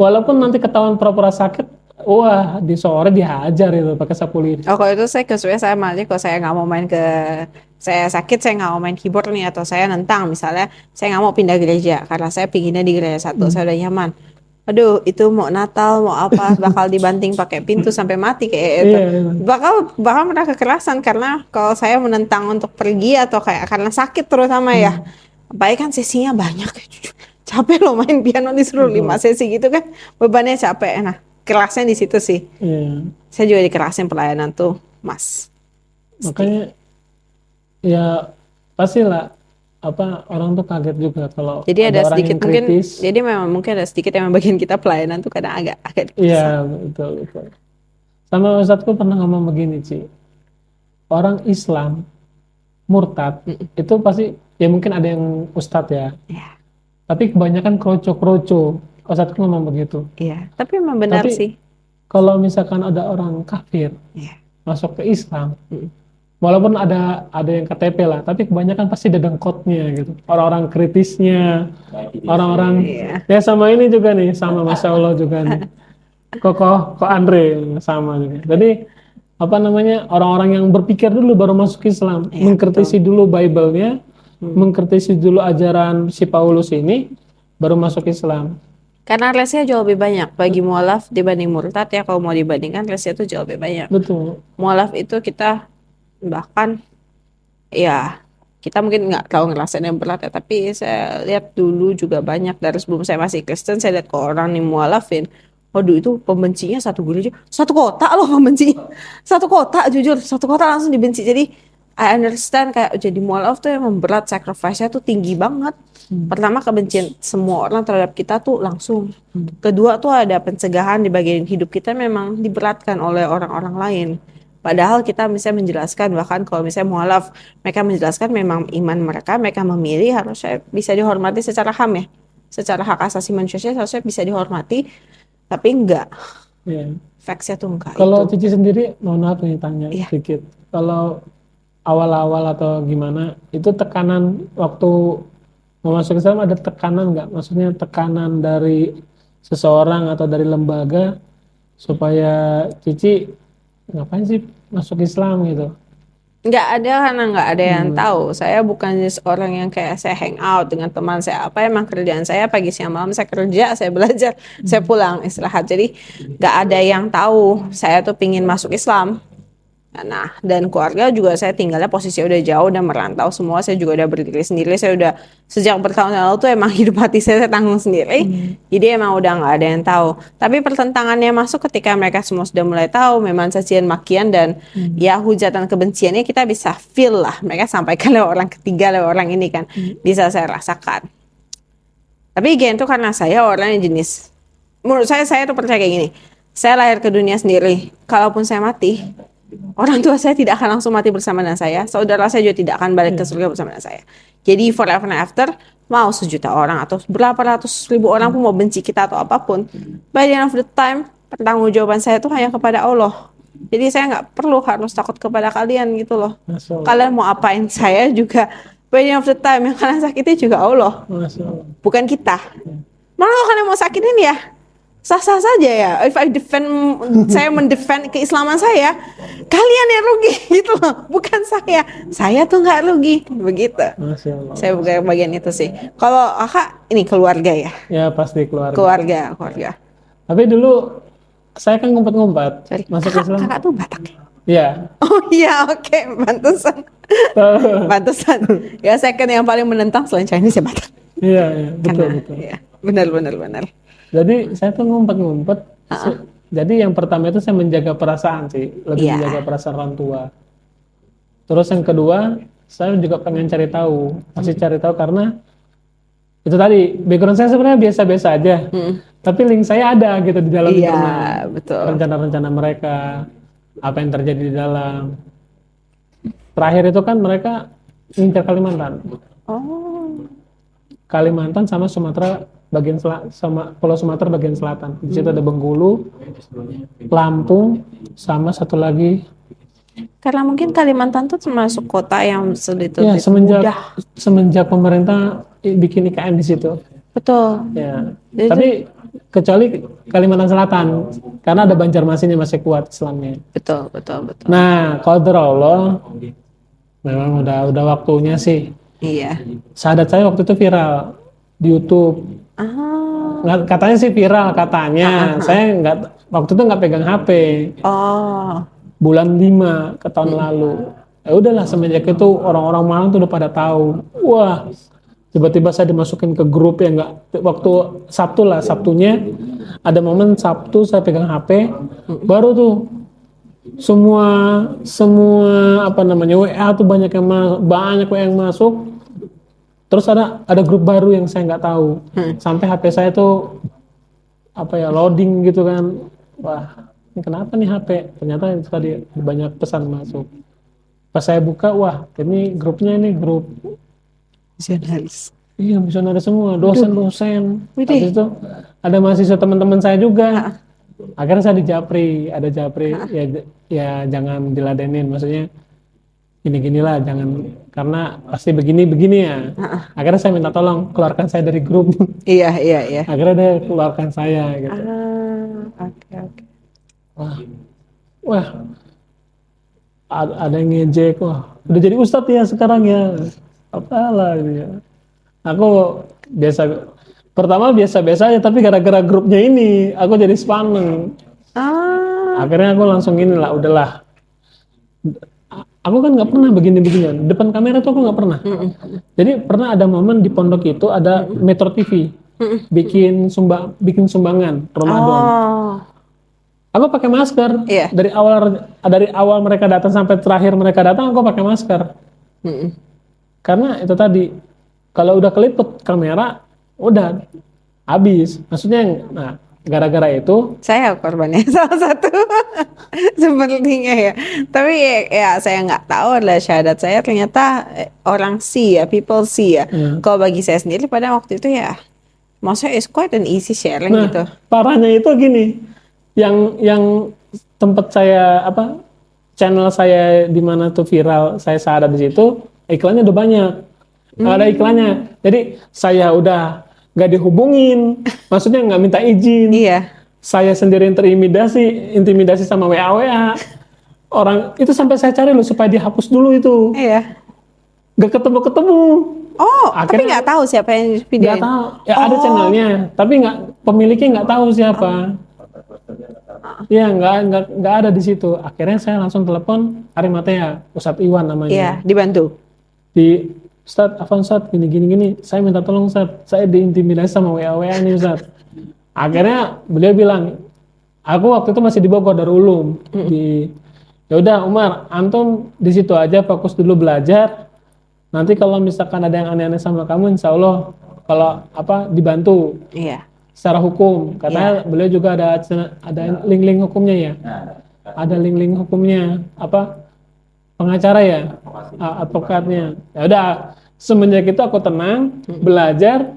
walaupun nanti ketahuan pura-pura sakit, wah di sore dihajar itu pakai sapu lidi. Oh, kalau itu saya kesulitan sama aja. Kalau saya nggak mau saya sakit, saya nggak mau main keyboard nih, atau saya nentang misalnya, saya nggak mau pindah gereja karena saya pinginnya di gereja satu, saya udah nyaman. Aduh, itu mau Natal, mau apa, bakal dibanting pakai pintu sampai mati kayak itu. Bakal pernah kekerasan karena kalau saya menentang untuk pergi atau kayak karena sakit terutama ya. Baik kan sesinya banyak, capek loh main piano disuruh 5 sesi gitu kan, bebannya capek. Nah, kerasnya di situ sih. Saya juga dikerasin pelayanan tuh, Mas. Makanya ya pastilah orang tuh kaget juga kalau Jadi ada orang sedikit yang mungkin, kritis. jadi memang mungkin ada sedikit yang bagian kita pelayanan tuh kadang agak Iya, betul. Sama Ustadzku pernah ngomong begini, Ci. Orang Islam murtad itu pasti ya mungkin ada yang ustadz ya. Iya. Tapi kebanyakan kroco-kroco. Ustadzku ngomong begitu. Iya, tapi memang benar Tapi sih. kalau misalkan ada orang kafir Iya. masuk ke Islam, walaupun ada yang KTP lah, tapi kebanyakan pasti ada dengkotnya gitu. Orang-orang kritisnya, orang-orang ya sama ini juga nih, sama Masya Allah juga nih. Kok Andre sama juga. Jadi orang-orang yang berpikir dulu baru masuk Islam, mengkritisi dulu Bible-nya, mengkritisi dulu ajaran si Paulus ini, baru masuk Islam. Karena lesnya jauh lebih banyak bagi mualaf dibanding murtad ya, kalau mau dibandingkan lesnya itu jauh lebih banyak. Betul. Mualaf itu kita bahkan ya kita mungkin nggak tahu ngerasain yang berat ya, tapi saya lihat dulu juga banyak dari sebelum saya masih Kristen, saya lihat kok orang nih mualafin, waduh itu pembencinya satu gereja, satu kota loh pembencinya, satu kota jujur, satu kota langsung dibenci. Jadi I understand kayak jadi mualaf tuh emang berat, sacrifice-nya tuh tinggi banget. Pertama kebencian semua orang terhadap kita tuh langsung. Kedua tuh ada pencegahan di bagian hidup kita memang diberatkan oleh orang-orang lain. Padahal kita misalnya menjelaskan, bahkan kalau misalnya mualaf, mereka menjelaskan memang iman mereka memilih harusnya bisa dihormati secara HAM ya. Secara hak asasi manusia harusnya bisa dihormati, tapi enggak. Facts-nya tuh enggak. Kalau Cici sendiri, mohon maaf nih tanya sedikit. Kalau awal-awal atau gimana, itu tekanan waktu mau masuk Islam ada tekanan nggak? Maksudnya tekanan dari seseorang atau dari lembaga supaya Cici ngapain sih masuk Islam gitu? Nggak ada, karena nggak ada yang tahu. Saya bukan orang yang kayak saya hang out dengan teman saya. Emang kerjaan saya pagi siang malam saya kerja, saya belajar, saya pulang istirahat. Jadi nggak ada yang tahu saya tuh pingin masuk Islam. Nah, dan keluarga juga saya tinggalnya posisi udah jauh, udah merantau semua. Saya juga udah berdiri sendiri. Saya udah sejak bertahun lalu tuh emang hidup hati saya tanggung sendiri. Jadi emang udah nggak ada yang tahu. Tapi pertentangannya masuk ketika mereka semua sudah mulai tahu, memang cacian makian dan ya hujatan kebenciannya kita bisa feel lah. Mereka sampaikan lewat orang ketiga, lewat orang ini kan bisa saya rasakan. Tapi again tuh karena saya orang yang jenis, menurut saya tuh percaya kayak gini. Saya lahir ke dunia sendiri. Kalaupun saya mati, orang tua saya tidak akan langsung mati bersama dengan saya. Saudara saya juga tidak akan balik ke surga bersama dengan saya. Jadi forever and after, mau 1 juta orang atau berapa ratus ribu orang pun mau benci kita atau apapun, by the end of the time pertanggungjawaban saya itu hanya kepada Allah. Jadi saya nggak perlu harus takut kepada kalian gitu loh. Masya Allah. Kalian mau apain saya juga, by the end of the time yang kalian sakiti juga Allah, Masya Allah. bukan kita. Malah kalau kalian mau sakitin ya sah-sah saja ya. If I defend, saya mendefend keislaman saya, kalian yang rugi gitu loh, bukan saya. Saya tuh nggak rugi, begitu. Masya Allah. Saya bukan bagian itu sih. Kalau Kakak ini keluarga ya, Ya pasti keluarga. keluarga. Tapi dulu saya kan ngumpet-ngumpet Sorry. masuk Kakak, Islam. kakak tuh Batak ya? Iya. Oh iya, oke, pantesan. Pantesan. Ya second yang paling menentang selain Chinese ya Batak. Iya, iya, betul, Karena, betul. ya, benar. Jadi saya tuh ngumpet-ngumpet. Jadi yang pertama itu saya menjaga perasaan sih, lebih Iya. menjaga perasaan orang tua. Terus yang kedua, saya juga pengen cari tahu, masih cari tahu karena itu tadi background saya sebenarnya biasa-biasa aja. Tapi link saya ada gitu di dalam Iya, internet. betul. Rencana-rencana mereka, apa yang terjadi di dalam. Terakhir itu kan mereka ngincar Kalimantan. Oh, Kalimantan sama Sumatera bagian sama Pulau Sumatera bagian selatan. Di situ ada Bengkulu, Lampung, sama satu lagi. karena mungkin Kalimantan tuh termasuk kota yang sulit Ya, mudah. semenjak pemerintah bikin IKN di situ. Betul. Ya. Jadi- Tapi kecuali Kalimantan Selatan karena ada Banjarmasinnya masih kuat Islamnya. Betul. Nah, qadar Allah memang udah waktunya sih. Iya. Syahadat saya waktu itu viral di YouTube. Katanya sih viral katanya. Saya waktu itu nggak pegang HP. Oh, Bulan 5 ke tahun lalu. Ya udahlah semenjak itu orang-orang Malang tuh udah pada tahu. Wah, tiba-tiba saya dimasukin ke grup yang nggak, waktu Sabtu lah, Sabtunya ada momen Sabtu saya pegang HP, baru tuh semua apa namanya WA tuh banyak yang masuk. Terus ada grup baru yang saya nggak tahu. Sampai HP saya tuh apa ya loading gitu kan. Wah, ini kenapa nih HP? Ternyata itu tadi banyak pesan masuk. Pas saya buka, wah ini grupnya ini grup visionaris. iya misionaris semua, dosen-dosen. Widih. Habis itu ada mahasiswa teman-teman saya juga. Akhirnya saya ada japri, ya jangan diladenin, maksudnya gini-ginilah, jangan karena pasti begini ya. Akhirnya saya minta tolong keluarkan saya dari grup. Iya. Akhirnya dia keluarkan saya gitu. Oke. Wah, ada yang ngejek, wah udah jadi ustadz ya sekarang ya. Apalah ini ya. Aku pertama biasa-biasa aja, tapi gara-gara grupnya ini aku jadi sepaneng. Akhirnya aku langsung inilah, udahlah. Aku kan nggak pernah begini-beginian. Depan kamera tuh aku nggak pernah. Jadi pernah ada momen di pondok itu ada Metro TV bikin sumbangan Ramadan. Oh, Aku pakai masker. Iya. Dari awal mereka datang sampai terakhir mereka datang aku pakai masker. Karena itu tadi kalau udah kelipet kamera udah habis. Maksudnya nah gara-gara itu saya korbannya salah satu sepertinya ya. Tapi ya saya nggak tahu adalah syahadat saya ternyata orang see ya, people see ya. Kalau bagi saya sendiri pada waktu itu ya, maksudnya it's quite an easy sharing nah, gitu. parahnya itu gini. Yang tempat saya channel saya di mana tuh viral saya syahadat di situ iklannya udah banyak. Ada iklannya. Jadi saya udah nggak dihubungin, maksudnya nggak minta izin. Iya. Saya sendiri yang intimidasi sama WA. Orang itu sampai saya cari loh supaya dihapus dulu itu. Iya. Nggak ketemu. Oh, tapi Akhirnya- nggak tahu siapa yang videoin. Nggak tahu. Ya ada channelnya, tapi pemiliknya nggak tahu siapa. Iya, nggak ada di situ. Akhirnya saya langsung telepon Arimatea, Ustadz Iwan namanya. Iya, dibantu. Di Ustadz, apa Ustadz, gini, saya minta tolong Ustadz, saya diintimidasi sama WA nih Ustadz. Akhirnya beliau bilang, aku waktu itu masih di Bogor Darul Ulum. Ya udah Umar, antum di situ aja fokus dulu belajar. Nanti kalau misalkan ada yang aneh-aneh sama kamu, insya Allah kalau dibantu Iya. secara hukum. Katanya beliau juga ada link-link hukumnya ya. Ada link-link hukumnya pengacara ya, advokatnya. Ya udah, semenjak itu aku tenang, belajar.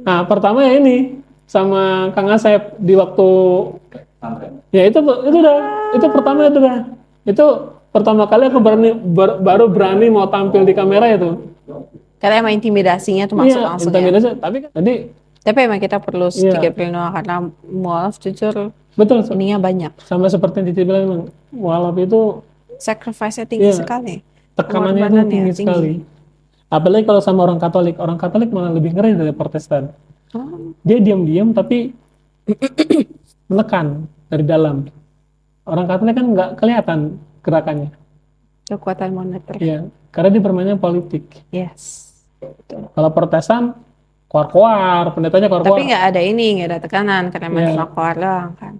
Nah, pertama ya ini sama Kang Asep di waktu ya itu pertama itu dah. Itu pertama kali aku baru berani mau tampil di kamera itu. Karena emang intimidasinya tuh masuk Iya, langsung ya. intimidasi. Tapi kan tadi Tapi emang kita perlu Iya. sedikit pelindungan karena mualaf jujur betul ininya banyak. sama seperti yang Cici bilang memang mualaf itu Sacrifice-nya tinggi Iya. sekali. tekanannya itu Pengorbanannya tinggi sekali. Apalagi kalau sama orang Katolik malah lebih ngeri dari Protestan. Oh, Dia diam-diam tapi menekan dari dalam. Orang Katolik kan nggak kelihatan gerakannya. kekuatan moneter. Iya, karena dia bermainnya politik. Yes. Kalau Protestan, koar-koar, pendetanya Tapi koar-koar. nggak ada ini, nggak ada tekanan karena Iya. main keluar doang kan.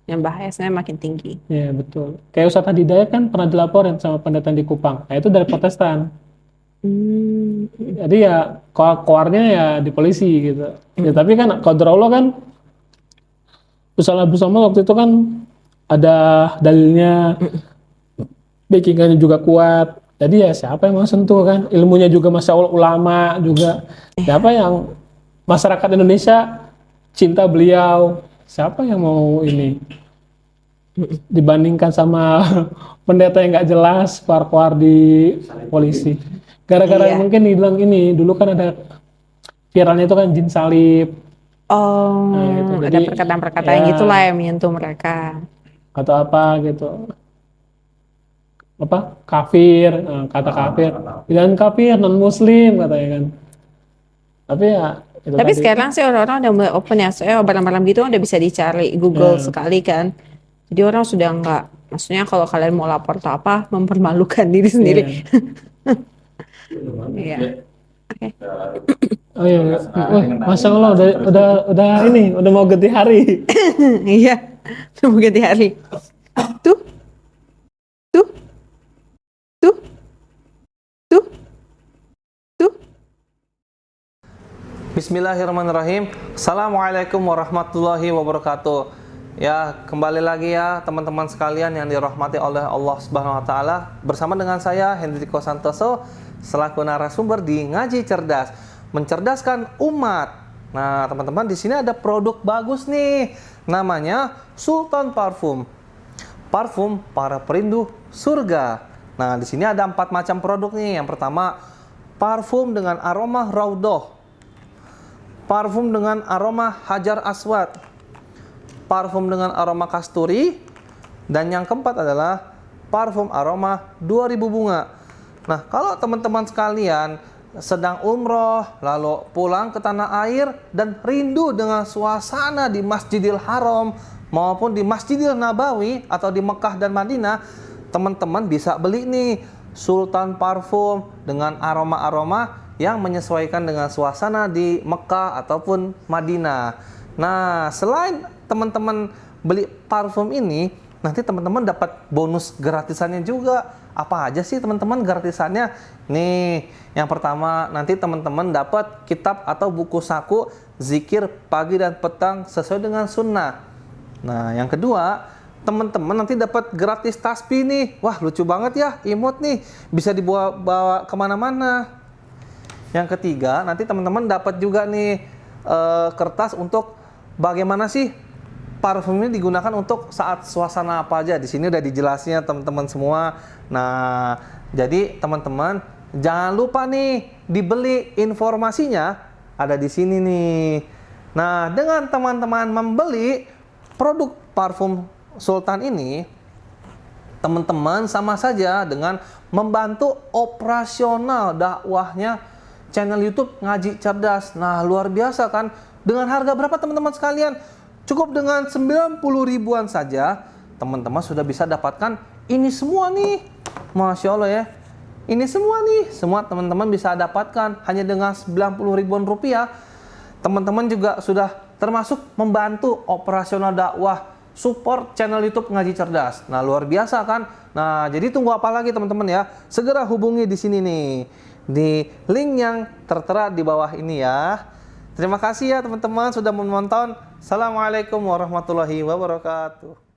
Yang bahayanya makin tinggi. Iya, betul. Kayak Ustadz Hidayat kan pernah dilaporin sama pendeta di Kupang. Nah, itu dari Protestan. Jadi ya koarnya ya di polisi gitu. Ya, tapi kan qadar Allah kan Usaha bersama waktu itu kan ada dalilnya, backingannya juga kuat. Jadi ya siapa yang mau sentuh kan? Ilmunya juga masya Allah ulama juga. Siapa yang masyarakat Indonesia cinta beliau? Siapa yang mau ini? Dibandingkan sama pendeta yang nggak jelas, keluar-keluar di polisi. Gara-gara Iya. mungkin dibilang ini, dulu kan ada viralnya itu kan jin salib. Oh, Nah, gitu. ada Jadi, perkataan-perkataan ya. gitulah yang menyentuh mereka. Atau apa gitu, apa kafir, kata kafir, jangan kafir non muslim katanya kan. Tapi ya itu Tapi tadi. sekarang sih orang-orang udah mulai open ya, soalnya barang-barang gitu udah bisa dicari Google Ya. sekali kan. Jadi orang sudah nggak, maksudnya kalau kalian mau lapor atau apa, mempermalukan diri sendiri. Iya. Oke. Oh iya, iya. Wah, masya Allah udah ini udah mau ganti hari. Iya, mau ganti hari. Tuh, tuh, tuh, tuh, tuh. Bismillahirrahmanirrahim. Assalamualaikum warahmatullahi wabarakatuh. Ya, kembali lagi ya teman-teman sekalian yang dirahmati oleh Allah Subhanahu wa taala. Bersama dengan saya Hendriko Santoso selaku narasumber di Ngaji Cerdas, mencerdaskan umat. Nah, teman-teman di sini ada produk bagus nih. Namanya Sultan Parfum. Parfum para perindu surga. Nah, di sini ada 4 macam produk nih. Yang pertama, parfum dengan aroma Raudhah. Parfum dengan aroma Hajar Aswad, parfum dengan aroma kasturi, dan yang keempat adalah parfum aroma 2000 bunga. Nah, kalau teman-teman sekalian sedang umroh, lalu pulang ke tanah air dan rindu dengan suasana di Masjidil Haram maupun di Masjidil Nabawi atau di Mekah dan Madinah, teman-teman bisa beli nih Sultan Parfum dengan aroma-aroma yang menyesuaikan dengan suasana di Mekah ataupun Madinah. Nah, selain teman-teman beli parfum ini, nanti teman-teman dapat bonus gratisannya juga. Apa aja sih teman-teman gratisannya? Nih, yang pertama nanti teman-teman dapat kitab atau buku saku zikir pagi dan petang sesuai dengan sunnah. Nah, yang kedua, teman-teman nanti dapat gratis tasbih nih. Wah, lucu banget ya, imut nih. Bisa dibawa kemana-mana. Yang ketiga, nanti teman-teman dapat juga nih kertas untuk bagaimana sih parfum ini digunakan untuk saat suasana apa aja. Di sini udah dijelasnya teman-teman semua. Nah, jadi teman-teman jangan lupa nih dibeli, informasinya ada di sini nih. Nah, dengan teman-teman membeli produk parfum Sultan ini, teman-teman sama saja dengan membantu operasional dakwahnya channel YouTube Ngaji Cerdas. Nah, luar biasa kan? Dengan harga berapa teman-teman sekalian? Cukup dengan 90 ribuan saja, teman-teman sudah bisa dapatkan ini semua nih. Masya Allah ya. Ini semua nih, semua teman-teman bisa dapatkan hanya dengan 90 ribuan rupiah. Teman-teman juga sudah termasuk membantu operasional dakwah, support channel YouTube Ngaji Cerdas. Nah, luar biasa kan? Nah, jadi tunggu apa lagi teman-teman ya? Segera hubungi di sini nih, di link yang tertera di bawah ini ya. Terima kasih ya teman-teman sudah menonton. Assalamualaikum warahmatullahi wabarakatuh.